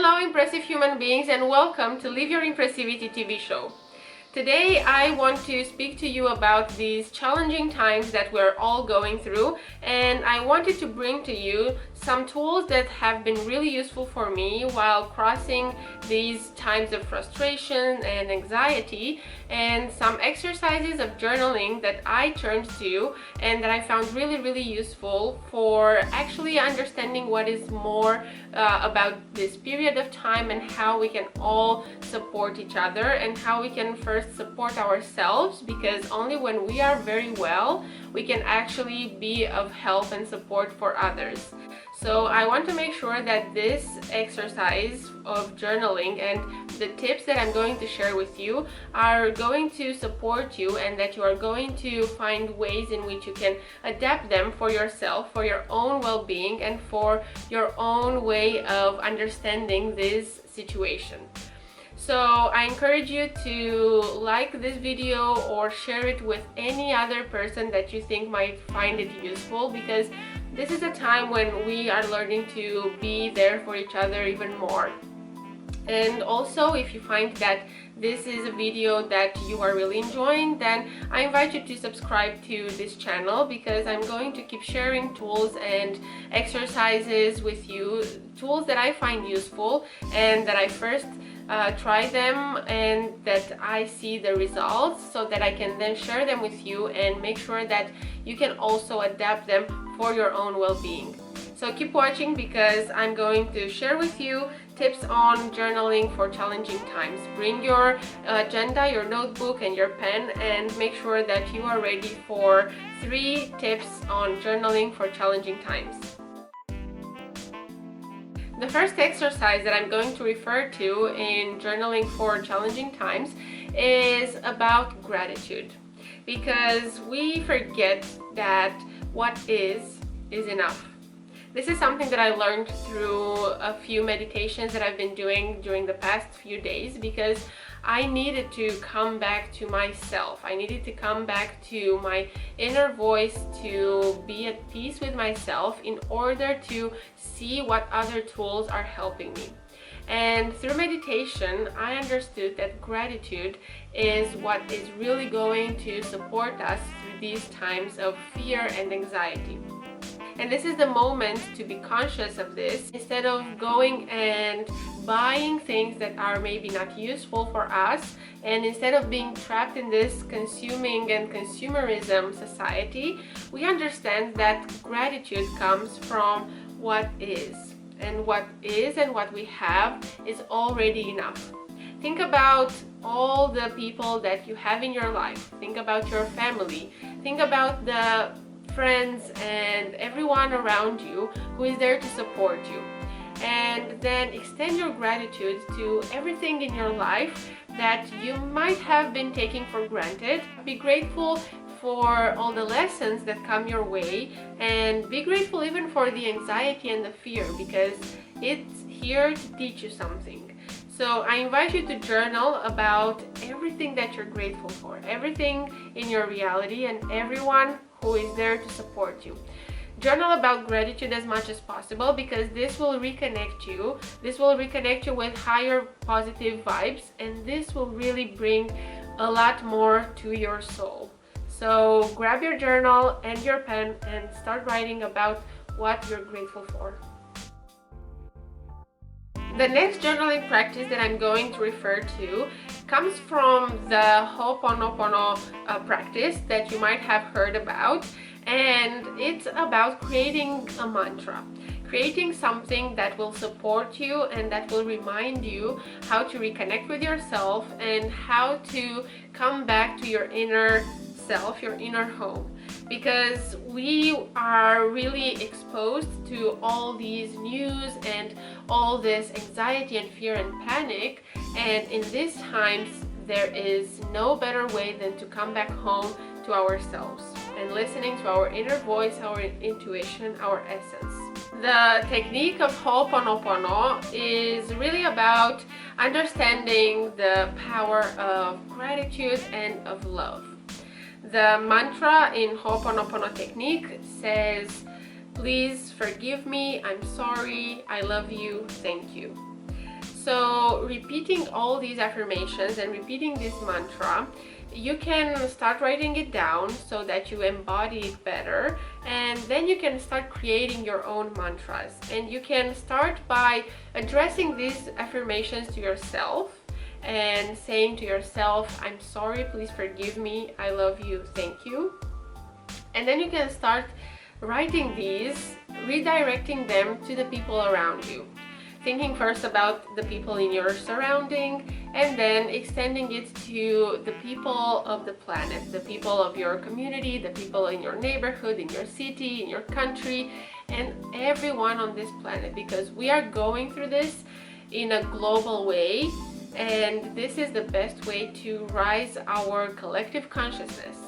Hello impressive human beings, and welcome to Live Your Impressivity TV show. Today I want to speak to you about these challenging times that we're all going through, and I wanted to bring to you some tools that have been really useful for me while crossing these times of frustration and anxiety, and some exercises of journaling that I turned to and that I found really useful for actually understanding what is more about this period of time and how we can all support each other and how we can first support ourselves, because only when we are very well we can actually be of help and support for others. So I want to make sure that this exercise of journaling and the tips that I'm going to share with you are going to support you, and that you are going to find ways in which you can adapt them for yourself, for your own well-being, and for your own way of understanding this situation. So I encourage you to like this video or share it with any other person that you think might find it useful, because this is a time when we are learning to be there for each other even more. And also, if you find that this is a video that you are really enjoying, then I invite you to subscribe to this channel, because I'm going to keep sharing tools and exercises with you, tools that I find useful and that I first try them and that I see the results, so that I can then share them with you and make sure that you can also adapt them for your own well-being. So keep watching, because I'm going to share with you tips on journaling for challenging times. Bring your agenda, your notebook and your pen, and make sure that you are ready for 3 tips on journaling for challenging times. The first exercise that I'm going to refer to in journaling for challenging times is about gratitude, because we forget that what is enough. This is something that I learned through a few meditations that I've been doing during the past few days, because I needed to come back to myself. I needed to come back to my inner voice, to be at peace with myself in order to see what other tools are helping me. And through meditation, I understood that gratitude is what is really going to support us through these times of fear and anxiety. And this is the moment to be conscious of this, instead of going and buying things that are maybe not useful for us, and instead of being trapped in this consuming and consumerism society. We understand that gratitude comes from what is, and what is and what we have is already enough. Think about all the people that you have in your life. Think about your family. Think about the friends and everyone around you who is there to support you, and then extend your gratitude to everything in your life that you might have been taking for granted. Be grateful for all the lessons that come your way, and be grateful even for the anxiety and the fear, because it's here to teach you something. So I invite you to journal about everything that you're grateful for, everything in your reality, and everyone who is there to support you. Journal about gratitude as much as possible, because this will reconnect you. This will reconnect you with higher positive vibes, and this will really bring a lot more to your soul. So grab your journal and your pen and start writing about what you're grateful for. The next journaling practice that I'm going to refer to comes from the Ho'oponopono practice that you might have heard about, and it's about creating a mantra, creating something that will support you and that will remind you how to reconnect with yourself and how to come back to your inner self, your inner home. Because we are really exposed to all these news and all this anxiety and fear and panic, and in these times there is no better way than to come back home to ourselves and listening to our inner voice, our intuition, our essence. The technique of Ho'oponopono is really about understanding the power of gratitude and of love. The mantra in Ho'oponopono technique says, "Please forgive me, I'm sorry, I love you, thank you." So repeating all these affirmations and repeating this mantra, you can start writing it down so that you embody it better, and then you can start creating your own mantras. And you can start by addressing these affirmations to yourself and saying to yourself, I'm sorry, please forgive me, I love you, thank you. And then you can start writing these, redirecting them to the people around you. Thinking first about the people in your surrounding, and then extending it to the people of the planet, the people of your community, the people in your neighborhood, in your city, in your country, and everyone on this planet, because we are going through this in a global way, and this is the best way to rise our collective consciousness.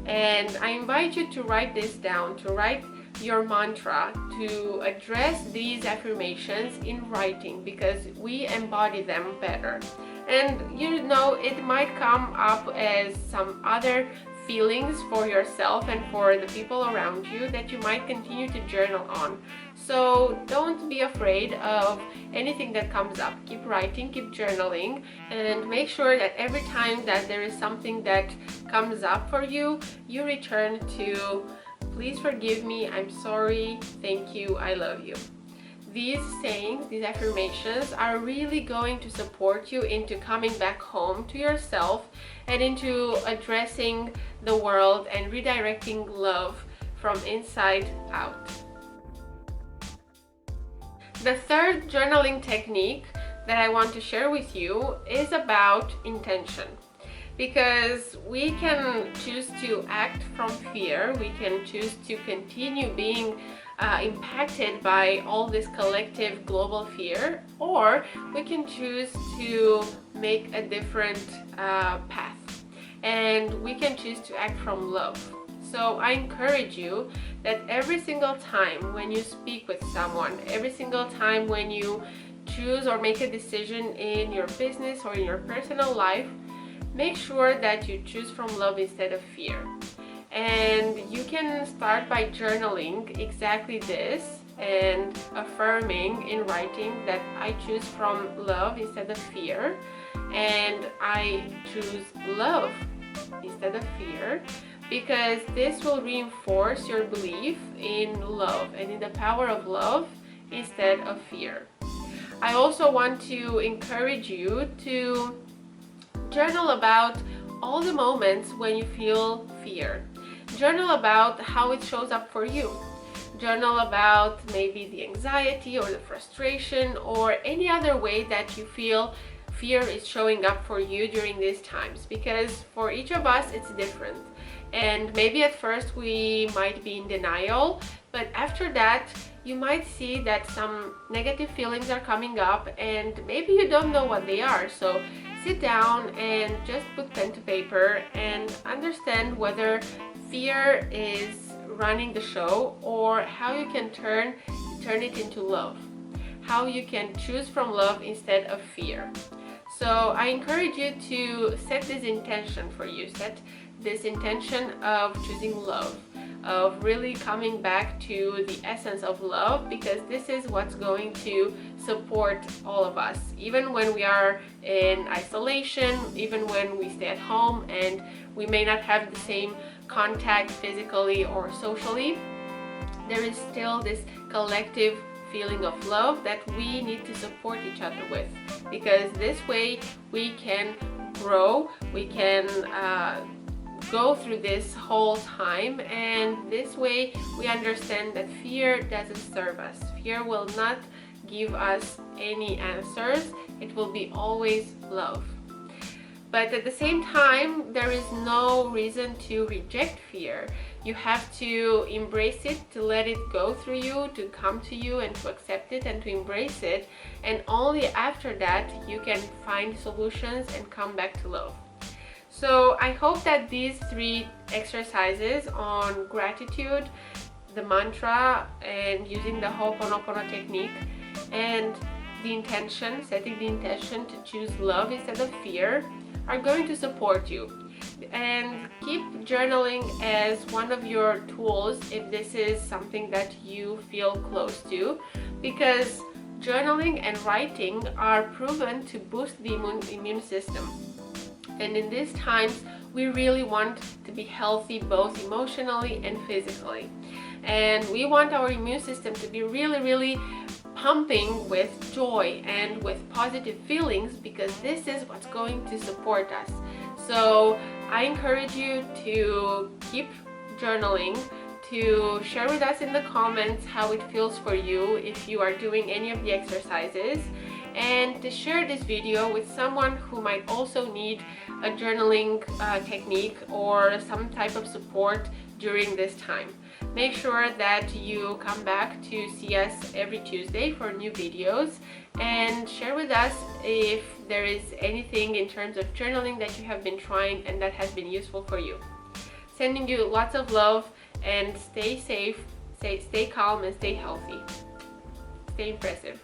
And I invite you to write this down, to write your mantra, to address these affirmations in writing, because we embody them better. And you know, it might come up as some other feelings for yourself and for the people around you that you might continue to journal on. So don't be afraid of anything that comes up. Keep writing, keep journaling, and make sure that every time that there is something that comes up for you, you return to, please forgive me, I'm sorry, thank you, I love you. These sayings, these affirmations are really going to support you into coming back home to yourself and into addressing the world and redirecting love from inside out. The third journaling technique that I want to share with you is about intention. Because we can choose to act from fear, we can choose to continue being impacted by all this collective global fear, or we can choose to make a different path, and we can choose to act from love. So I encourage you that every single time when you speak with someone, every single time when you choose or make a decision in your business or in your personal life, make sure that you choose from love instead of fear. And you can start by journaling exactly this and affirming in writing that I choose from love instead of fear, and I choose love instead of fear, because this will reinforce your belief in love and in the power of love instead of fear. I also want to encourage you to journal about all the moments when you feel fear. Journal about how it shows up for you. Journal about maybe the anxiety or the frustration or any other way that you feel fear is showing up for you during these times, because for each of us it's different. And maybe at first we might be in denial, but after that you might see that some negative feelings are coming up and maybe you don't know what they are. So sit down and just put pen to paper and understand whether fear is running the show, or how you can turn it into love, how you can choose from love instead of fear. So I encourage you to set this intention for you, set this intention of choosing love, of really coming back to the essence of love, because this is what's going to support all of us, even when we are in isolation, even when we stay at home and we may not have the same contact physically or socially. There is still this collective feeling of love that we need to support each other with, because this way we can grow, we can go through this whole time, and this way we understand that fear doesn't serve us. Fear will not give us any answers. It will be always love. But at the same time, there is no reason to reject fear. You have to embrace it, to let it go through you, to come to you and to accept it and to embrace it. And only after that you can find solutions and come back to love. So I hope that these 3 exercises on gratitude, the mantra, and using the Ho'oponopono technique, and the intention, setting the intention to choose love instead of fear, are going to support you. And keep journaling as one of your tools if this is something that you feel close to, because journaling and writing are proven to boost the immune system. And in these times, we really want to be healthy both emotionally and physically. And we want our immune system to be really pumping with joy and with positive feelings, because this is what's going to support us. So I encourage you to keep journaling, to share with us in the comments how it feels for you if you are doing any of the exercises, and to share this video with someone who might also need a journaling technique or some type of support during this time. Make sure that you come back to see us every Tuesday for new videos, and share with us if there is anything in terms of journaling that you have been trying and that has been useful for you. Sending you lots of love, and stay safe, stay calm, and stay healthy. Stay impressive.